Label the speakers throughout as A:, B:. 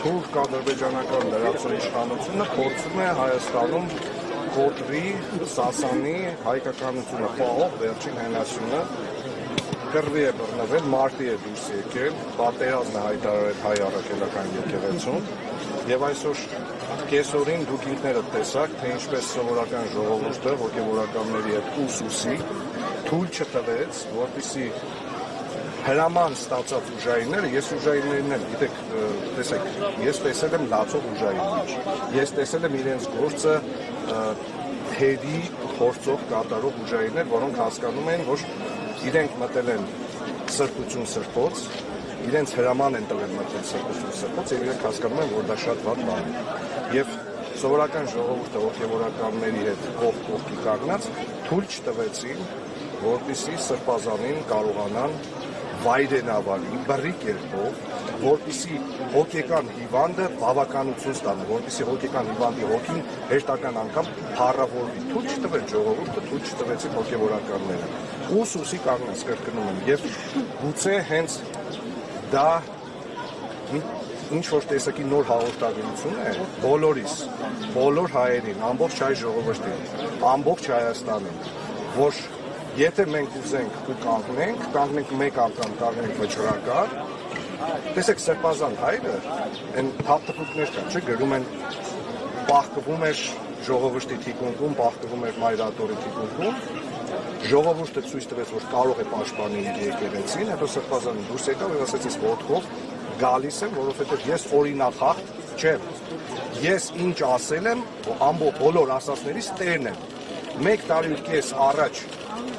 A: Թուրք ադրբեջանական լրացուցիչ իշխանությունը փորձում է Հայաստանում կոտրի, Սասանի հայկականությունը պահող վերջին հենասյունը կռվի է բռնվել, մարտի է դուրս եկել, պատերազմ է հայտարարել հայ առաքելական եկեղեցուն եւ այսօր կեսօրին դուք ինքներդ տեսաք, թե ինչպես սովորական ժողովուրդը հոգեվորականների հետ ուսուսի թույլ չտվեց, որպեսզի հրաման ստացած ուժայինները, ես ուժայիններն եմ, գիտեք, տեսեք, ես տեսել եմ լացող ուժայիններ, ես տեսել եմ իրենց գործը թերի փորձող կատարող ուժայիններ, որոնք հասկանում են, որ իրենք մտել են սրբություն սրբոց, իրենց հրաման են տվել մտել սրբություն սրբոց եւ իրենք հասկանում են, որ դա շատ վատ բան է։ Եվ սովորական ժողովուրդը հոգեվորականների հետ կողքի կանգնած թույլ չտվեցին, որպեսզի սրբազանին կարողանան վայրենավարի, բռի կերպով, որպեսզի հոգեկան հիվանդը բավականություն ստանա, որպեսզի հոգեկան հիվանդի հոգին հերթական անգամ փառավորվի։ Թույլ չտվեց ժողովուրդը, թույլ չտվեցին հոգեվորականները։ Ուսուսի կանգնած կրկնում եմ, եւ գուցե հենց դա ինչ որ տեսակի նոր հաղորդագրություն է բոլորիս, բոլոր հայերին, ամբողջ հայ ժողովրդին, ամբողջ Հայաստանին, որ եթե մենք ուզենք ու կանգնենք մեկ անգամ, կանգնենք վճռական, տեսեք սրբազան հայրը, այն հապտխուկներ կան, չէ, գրում են պահկվում էր ժողովրդի թիկունքում, պահկվում էր մայրատորի թիկունքում, ժողովուրդը ցույց տվեց, որ կարող է պաշտպանել իր եկեղեցին, հետո սրբազանը դուրս եկավ եւ ասաց, ես ոտքով գալիս եմ, որովհետեւ ես օրինակ հաղթ չեմ։ Ես ինչ ասել եմ, ամբողջ բոլոր ասածներից տերն եմ։ 1 տարի ու կես առաջ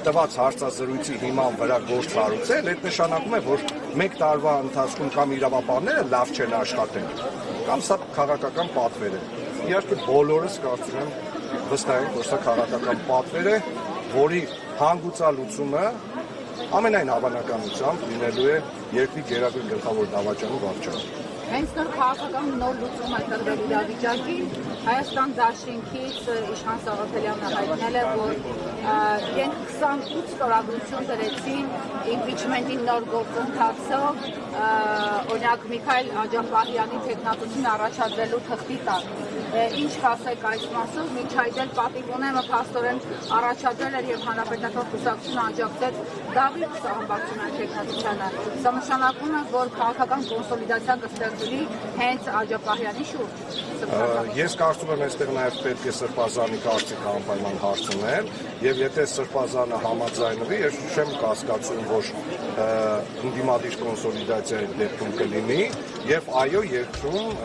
A: տված հարցազրույցի հիման վրա գործ հարուցել, այդ նշանակում է, որ 1 տարվա ընթացքում կամ իրավապահները լավ չեն աշխատել, կամ սա քաղաքական պատվեր է։ Իհարկե բոլորս կարծում եմ վստահ ենք, որ սա քաղաքական պատվեր է, որի հանգուցալուծումը ամենայն հավանականությամբ լինելու է երկրի գերագույն գլխավոր դավաճանի վարչապետ։
B: Հենց նոր քաղաքական նոր լուծում է տրվել իրավիճակին, Հայաստան դաշինքից Իշխան Սաղաթելյանը հայտնել է, որ իրենք 28 ստորագրություն դրեցին իմպիչմենտի նոր գործընթացով, օրինակ Միքայել Աջափահյանի թեկնածություն առաջադրելու թղթի տակ։ Ինչ ասեք այս մասով, մինչ այդ էլ պատիվ ունեմ փաստորեն առաջադրել էր եւ հանրապետական կուսակցությունը աջակցեց Դավիթ Սահմբակցյանի թեկնածությանը։ Սա նշանակում է, որ քաղաքական կոնսոլիդացիա կստեղծվի հենց Աջափահյանի շուրջ։
A: Ես կարծում եմ, այստեղ նաեւ պետք է Սրբազանի կարծիքը անպայման հարցնել եւ եթե Սրբազանը համաձայնվի, ես չեմ կասկածում, որ ընդդիմադիր կոնսոլիդացիայի դեպքում կլինի եւ այո, երկրում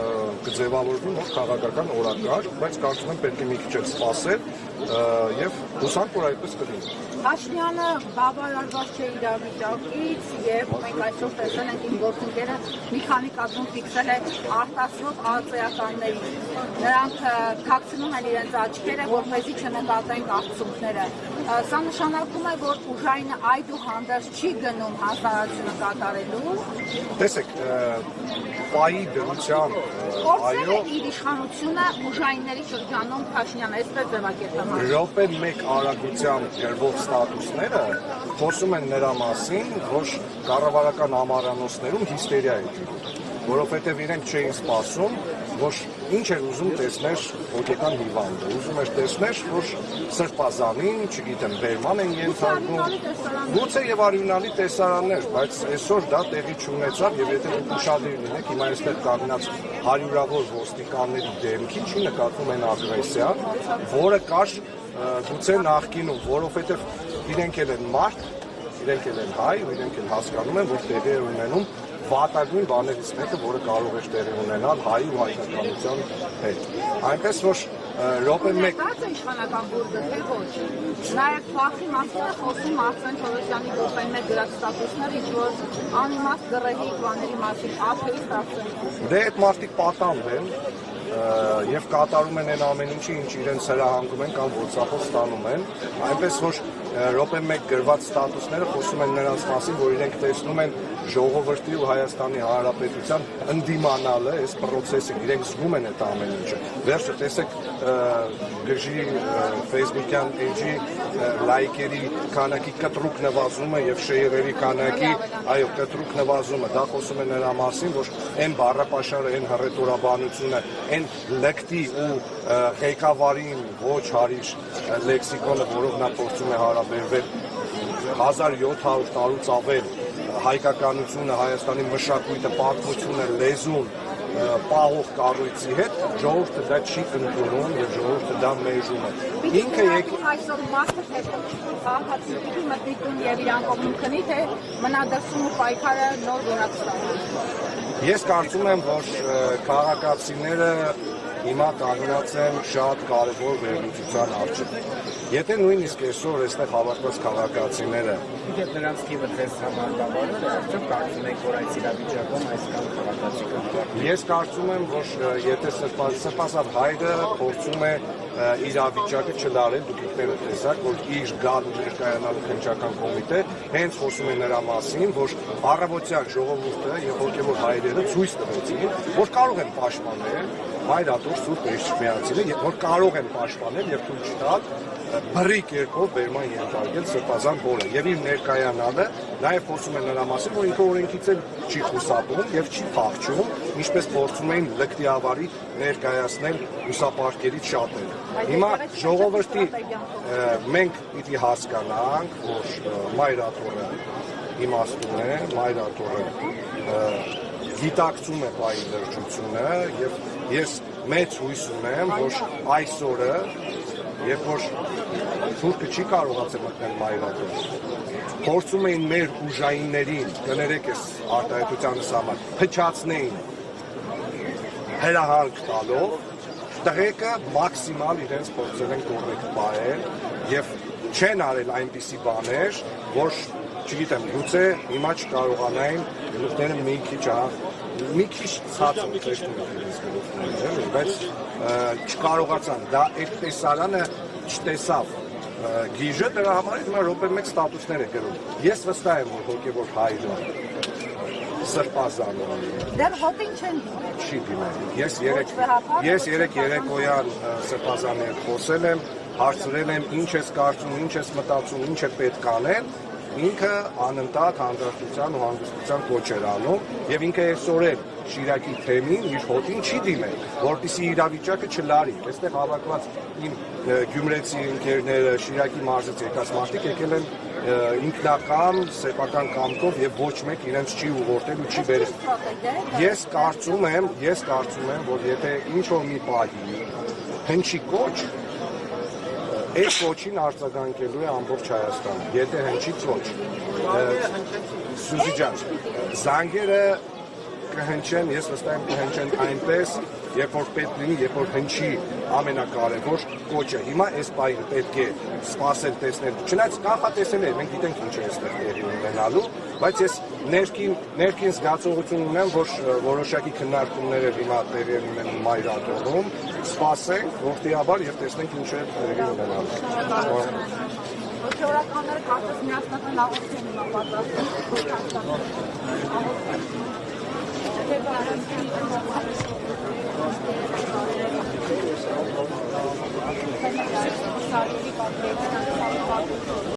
A: կձևավորվի նոր քաղաքական օրակարգ, բայց կարծում եմ պետք է մի քիչ էլ սպասել եւ հուսանք, որ այդպես կլինի։
B: Փաշինյանը բավարարված չէ իրավիճակից եւ մենք այսօր տեսել ենք իմ գործընկերը մի քանի կազմում ֆիքսել է արտասվող արձեականների։ Նրանք թաքցնում են իրենց աչքերը, որպեսզի չնկատեն արդյունքները։ Սա նշանակում է, որ ուժայինը այդուհանդերձ չի գնում հանրահայտությունը կատարելու։
A: Տեսեք, պայի դրությամբ
B: այո, իր իշխանությունը ուժայինների շրջանում Փաշինյանը այսպես ձևակերպում է։
A: Րոպե 1 արագությամբ գրվող ստատուսները խոսում են նրա մասին, որ կառավարական ամառանոցներում հիստերիա է եղել, որովհետև իրենք չէին սպասում, որ ինչ էր ուզում տեսնել հոգեկան հիվանդը, ուզում էր տեսնել, որ սրբազանին, չգիտեմ, բերման են ենթարկում, գուցե եւ արյունալի տեսարաններ, բայց այսօր դա տեղի չունեցավ եւ եթե դուք ուշադիր լինեք, հիմա այստեղ կանգնած հարյուրավոր ոստիկանների դեմքին չի նկատվում այն ագրեսիան, որը կար գուցե նախկինում, որովհետեւ իրենք էլ են մարդ, իրենք էլ են հայ, ու իրենք էլ հասկանում են, որ տեղի է ունենում վատագույն բաներից մեկը, որը կարող է տեղի ունենալ հայի ու հայկականության հետ։ Այնպես որ րոպե 1
B: Դա է իշխանական բուրդը, թե ոչ։ Նաև փախի մասին խոսում Արսեն Թորոսյանի րոպե 1 գրած ստատուսներ, ինչ որ անիմաստ գրեհի բաների մասին ափերից դարձել։
A: Դե այդ մարդիկ պատանդ են եւ կատարում են այն ամեն ինչը, ինչ իրենց հրահանգում են կամ WhatsApp-ով ստանում են, այնպես որ րոպե 1 գրված ստատուսները խոսում են նրանց մասին, որ իրենք տեսնում են ժողովրդի ու Հայաստանի Հանրապետության ընդդիմանալը այս process-ին, իրենք զգում են այդ ամեն ինչը։ Վերջը տեսեք գրժի Facebook-յան page-ի լայքերի քանակի կտրուկ նվազումը եւ շեյրերի քանակի, այո, կտրուկ նվազումը, դա խոսում է նրա մասին, որ այն բառապաշարը, այն հռետորաբանությունը, այն լեկտի ու ղեկավարին ոչ հարիր լեքսիկոնը, որով նա փորձում է հարաբերվել 1700 տարուց ավել հայկականությունը, Հայաստանի մշակույթը, պատմությունը, լեզուն պահող կառույցի հետ, ժողովուրդը դա չի ընդունում եւ ժողովուրդը դա մերժում է։ Ինքը
B: այսօր մարդը քաղաքացիների մտիկում եւ իրան կողմում քնի թե մնադրսում ու պայքարը նոր որակ ստանա։
A: Ես կարծում եմ, որ քաղաքացիները հիմա կանգնած են շատ կարևոր վերլուծության առջև։ Եթե նույնիսկ այսօր այստեղ հավաքված քաղաքացիները
C: Եթե նրանց թիվը ձեզ համար բավարար է, արդյոք կարծում եք, որ այս իրավիճակում այսքան քաղաքացի կհավաքվի։
A: Ես կարծում եմ, որ եթե սրբազան հայրը փորձում է իրավիճակը չլարել, դուք ինքներդ տեսաք, որ իր գալու ներկայանալու քննչական կոմիտե հենց խոսում է նրա մասին, որ առավոտյան ժողովուրդը եւ հոգեվոր հայրերը ցույց տվեցին, որ կարող են պաշտպանել Մայրաթոր Սուրբ Էջմիածինը, որ կարող են պաշտպանել եւ թույլ չտալ բռի կերպով բերման ենթարկել սրբազան բոլը եւ իր ներկայանալը նաեւ խոսում է նրա մասին, որ ինքը օրենքից էլ չի խուսափում եւ չի փախչում, ինչպես փորձում էին լկտիավարի ներկայացնել հուսապարկերից շատերը։ Հիմա ժողովրդի մենք պիտի հասկանանք, որ Մայրաթորը իմաստուն է, Մայրաթորը գիտակցում է պայի լրջությունը եւ ես մեծ հույս ունեմ, որ այսօրը, երբ որ թուրքը չի կարողացել մտնել Մայրաթոր, փորձում էին մեր ուժայիններին, կներեք այս արտահայտությանս համար, փչացնեին հրահանգ տալով, տղեկը մաքսիմալ իրենց փորձել են կոռեկտ պահել եւ չեն արել այնպիսի բաներ, որ չգիտեմ, գուցե հիմա չկարողանային գլուխները մի քիչ ցածր տեսնում իրենց գլուխները, բայց չկարողացան, դա այդ տեսարանը չտեսավ գիժը, դրա համար հիմա րոպե մեկ ստատուսներ է գրում։ Ես վստահ եմ, որ հոգևոր հայրը սրբազան
B: դեռ հոտին չեն
A: չի դիմել։ Ես երեք երեկոյան սրբազանի հետ խոսել եմ, հարցրել եմ ինչ ես կարծում, ինչ ես մտածում, ինչ է պետք անել, ինքը անընդհատ հանդարտության ու հանգստության կոչ էր անում եւ ինքը այսօր էլ Շիրակի թեմին իր հոտին չի դիմել, որպեսզի իրավիճակը չլարի։ Այստեղ հավաքված իմ գյումրեցի ընկերները, Շիրակի մարզից եկած մարդիկ եկել են ինքնական սեփական կամքով եւ ոչ մեկ իրենց չի ուղղորդել ու չի բերել։ Ես կարծում եմ, որ եթե ինչ որ մի պահի հնչի կոչ, այս կոչին արձագանքելու է ամբողջ Հայաստանը։ Եթե հնչի կոչ, Սուզի ջան, զանգերը կհնչեն, ես վստահ եմ կհնչեն այնպես, երբ որ պետք լինի, երբ որ հնչի ամենակարևոր կոչը։ Հիմա այս պահին պետք է սպասել, տեսնել։ Չնայած կանխատեսել է, մենք գիտենք ինչ է այստեղ տեղի ունենալու, բայց ես ներքին զգացողություն ունեմ, որ որոշակի քննարկումներ հիմա տեղի ունեն Մայրաթորում, սպասենք ողջիաբար եւ տեսնենք ինչ է տեղի ունենալու։
B: Հոգեորականները կարծես միասնական հաղորդում են պատասխանում։ Thank you.